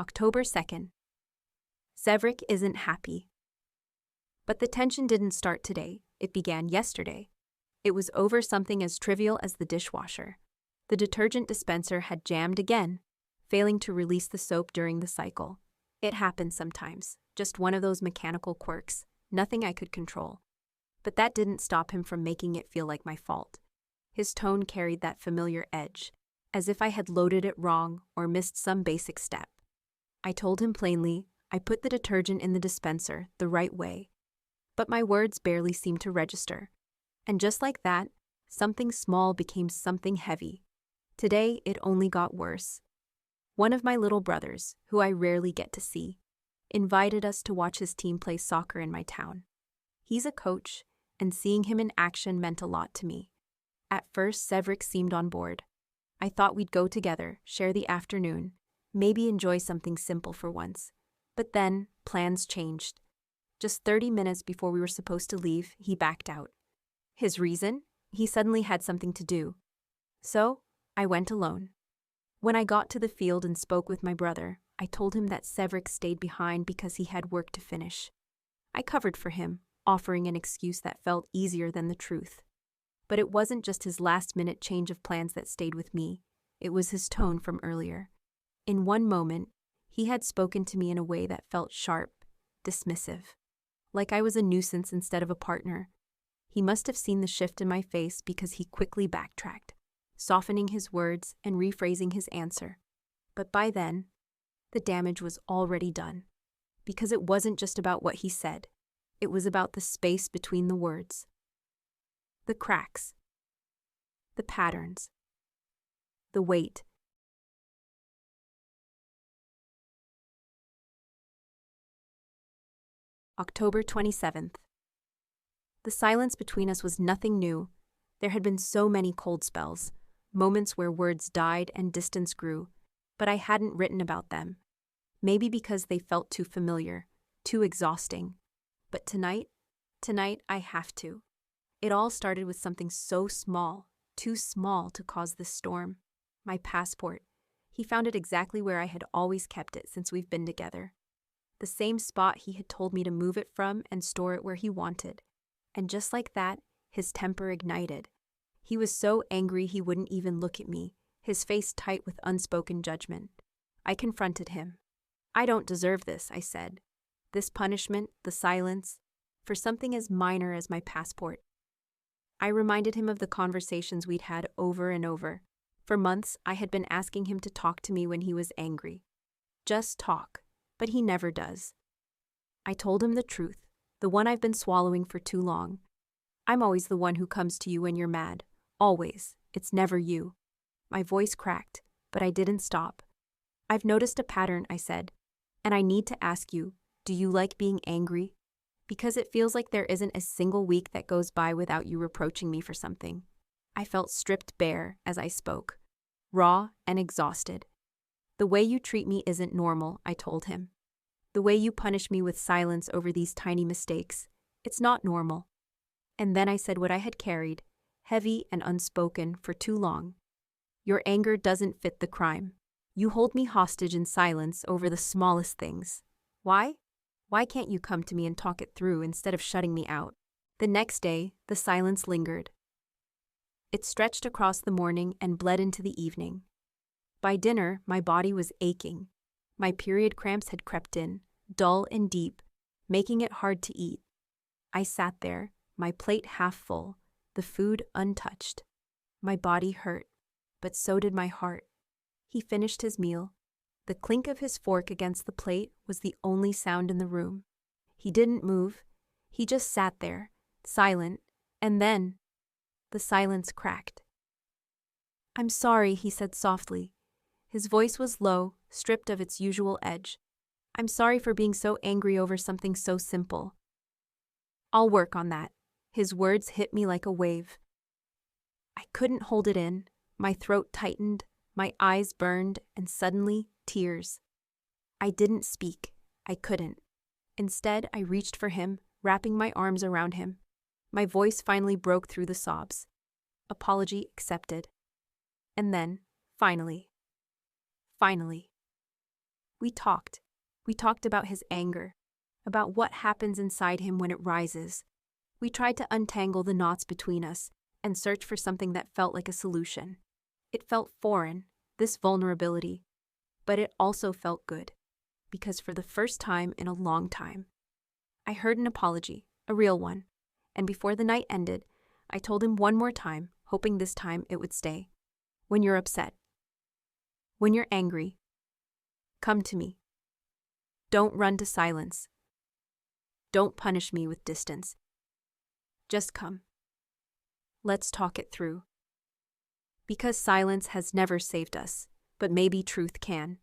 October 2nd. Severick isn't happy. But the tension didn't start today, it began yesterday. It was over something as trivial as the dishwasher. The detergent dispenser had jammed again, failing to release the soap during the cycle. It happens sometimes, just one of those mechanical quirks, nothing I could control. But that didn't stop him from making it feel like my fault. His tone carried that familiar edge, as if I had loaded it wrong or missed some basic step. I told him plainly, I put the detergent in the dispenser the right way. But my words barely seemed to register. And just like that, something small became something heavy. Today, it only got worse. One of my little brothers, who I rarely get to see, invited us to watch his team play soccer in my town. He's a coach, and seeing him in action meant a lot to me. At first, Severick seemed on board. I thought we'd go together, share the afternoon, maybe enjoy something simple for once. But then, plans changed. Just 30 minutes before we were supposed to leave, he backed out. His reason? He suddenly had something to do. So, I went alone. When I got to the field and spoke with my brother, I told him that Severick stayed behind because he had work to finish. I covered for him, offering an excuse that felt easier than the truth. But it wasn't just his last-minute change of plans that stayed with me. It was his tone from earlier. In one moment, he had spoken to me in a way that felt sharp, dismissive. Like I was a nuisance instead of a partner. He must have seen the shift in my face because he quickly backtracked, softening his words and rephrasing his answer. But by then, the damage was already done. Because it wasn't just about what he said. It was about the space between the words. The cracks. The patterns. The weight. October 27th. The silence between us was nothing new. There had been so many cold spells, moments where words died and distance grew, but I hadn't written about them. Maybe because they felt too familiar, too exhausting. But tonight I have to. It all started with something so small, too small to cause this storm. My passport. He found it exactly where I had always kept it since we've been together. The same spot he had told me to move it from and store it where he wanted. And just like that, his temper ignited. He was so angry he wouldn't even look at me, his face tight with unspoken judgment. I confronted him. I don't deserve this, I said. This punishment, the silence, for something as minor as my passport. I reminded him of the conversations we'd had over and over. For months, I had been asking him to talk to me when he was angry. Just talk. But he never does. I told him the truth, the one I've been swallowing for too long. I'm always the one who comes to you when you're mad. Always. It's never you. My voice cracked, but I didn't stop. I've noticed a pattern, I said, and I need to ask you, do you like being angry? Because it feels like there isn't a single week that goes by without you reproaching me for something. I felt stripped bare as I spoke, raw and exhausted. The way you treat me isn't normal, I told him. The way you punish me with silence over these tiny mistakes, it's not normal. And then I said what I had carried, heavy and unspoken, for too long. Your anger doesn't fit the crime. You hold me hostage in silence over the smallest things. Why? Why can't you come to me and talk it through instead of shutting me out? The next day, the silence lingered. It stretched across the morning and bled into the evening. By dinner, my body was aching. My period cramps had crept in, dull and deep, making it hard to eat. I sat there, my plate half full, the food untouched. My body hurt, but so did my heart. He finished his meal. The clink of his fork against the plate was the only sound in the room. He didn't move. He just sat there, silent, and then the silence cracked. I'm sorry, he said softly. His voice was low, stripped of its usual edge. I'm sorry for being so angry over something so simple. I'll work on that. His words hit me like a wave. I couldn't hold it in. My throat tightened, my eyes burned, and suddenly, tears. I didn't speak. I couldn't. Instead, I reached for him, wrapping my arms around him. My voice finally broke through the sobs. Apology accepted. And then, finally, We talked. We talked about his anger, about what happens inside him when it rises. We tried to untangle the knots between us and search for something that felt like a solution. It felt foreign, this vulnerability, but it also felt good, because for the first time in a long time, I heard an apology, a real one, and before the night ended, I told him one more time, hoping this time it would stay. When you're upset, when you're angry, come to me. Don't run to silence. Don't punish me with distance. Just come. Let's talk it through. Because silence has never saved us, but maybe truth can.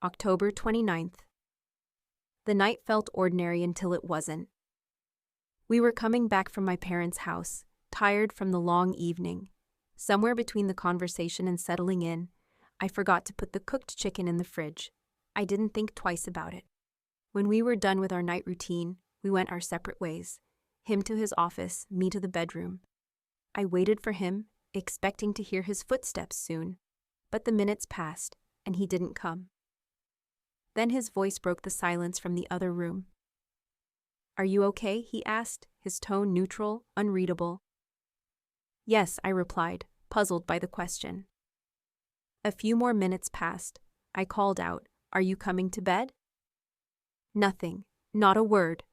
October 29th. The night felt ordinary until it wasn't. We were coming back from my parents' house, tired from the long evening. Somewhere between the conversation and settling in, I forgot to put the cooked chicken in the fridge. I didn't think twice about it. When we were done with our night routine, we went our separate ways. Him to his office, me to the bedroom. I waited for him, expecting to hear his footsteps soon. But the minutes passed, and he didn't come. Then his voice broke the silence from the other room. "Are you okay?" he asked, his tone neutral, unreadable. "Yes," I replied, puzzled by the question. A few more minutes passed. I called out, "Are you coming to bed?" Nothing, not a word.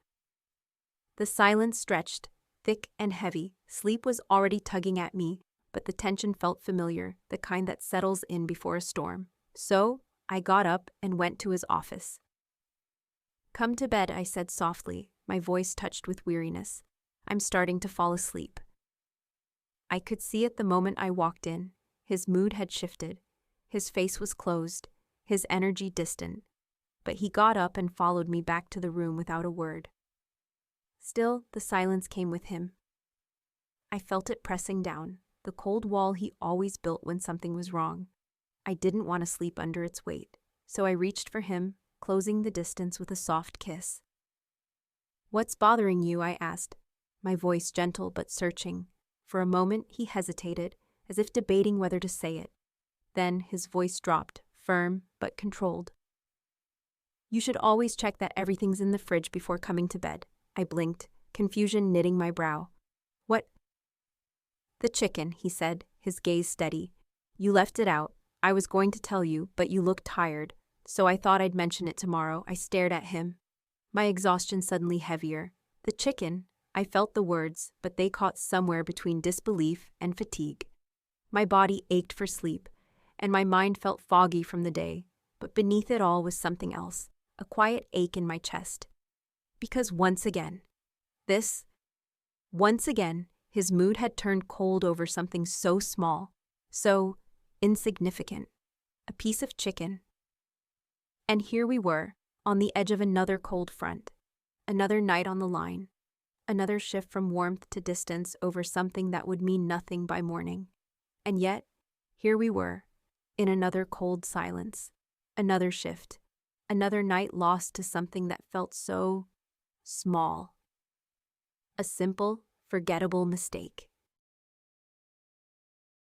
The silence stretched, thick and heavy. Sleep was already tugging at me, but the tension felt familiar, the kind that settles in before a storm. So, I got up and went to his office. "Come to bed," I said softly, my voice touched with weariness. "I'm starting to fall asleep." I could see it the moment I walked in. His mood had shifted. His face was closed, his energy distant. But he got up and followed me back to the room without a word. Still, the silence came with him. I felt it pressing down, the cold wall he always built when something was wrong. I didn't want to sleep under its weight, so I reached for him, closing the distance with a soft kiss. "What's bothering you?" I asked, my voice gentle but searching. For a moment, he hesitated, as if debating whether to say it. Then his voice dropped, firm but controlled. "You should always check that everything's in the fridge before coming to bed." I blinked, confusion knitting my brow. "What?" "The chicken," he said, his gaze steady. "You left it out. I was going to tell you, but you looked tired, so I thought I'd mention it tomorrow." I stared at him, my exhaustion suddenly heavier. The chicken, I felt the words, but they caught somewhere between disbelief and fatigue. My body ached for sleep, and my mind felt foggy from the day, but beneath it all was something else, a quiet ache in my chest. Because once again, his mood had turned cold over something so small, so insignificant, a piece of chicken. And here we were, on the edge of another cold front, another night on the line, another shift from warmth to distance over something that would mean nothing by morning. And yet, here we were, in another cold silence, another shift, another night lost to something that felt so small. A simple, forgettable mistake.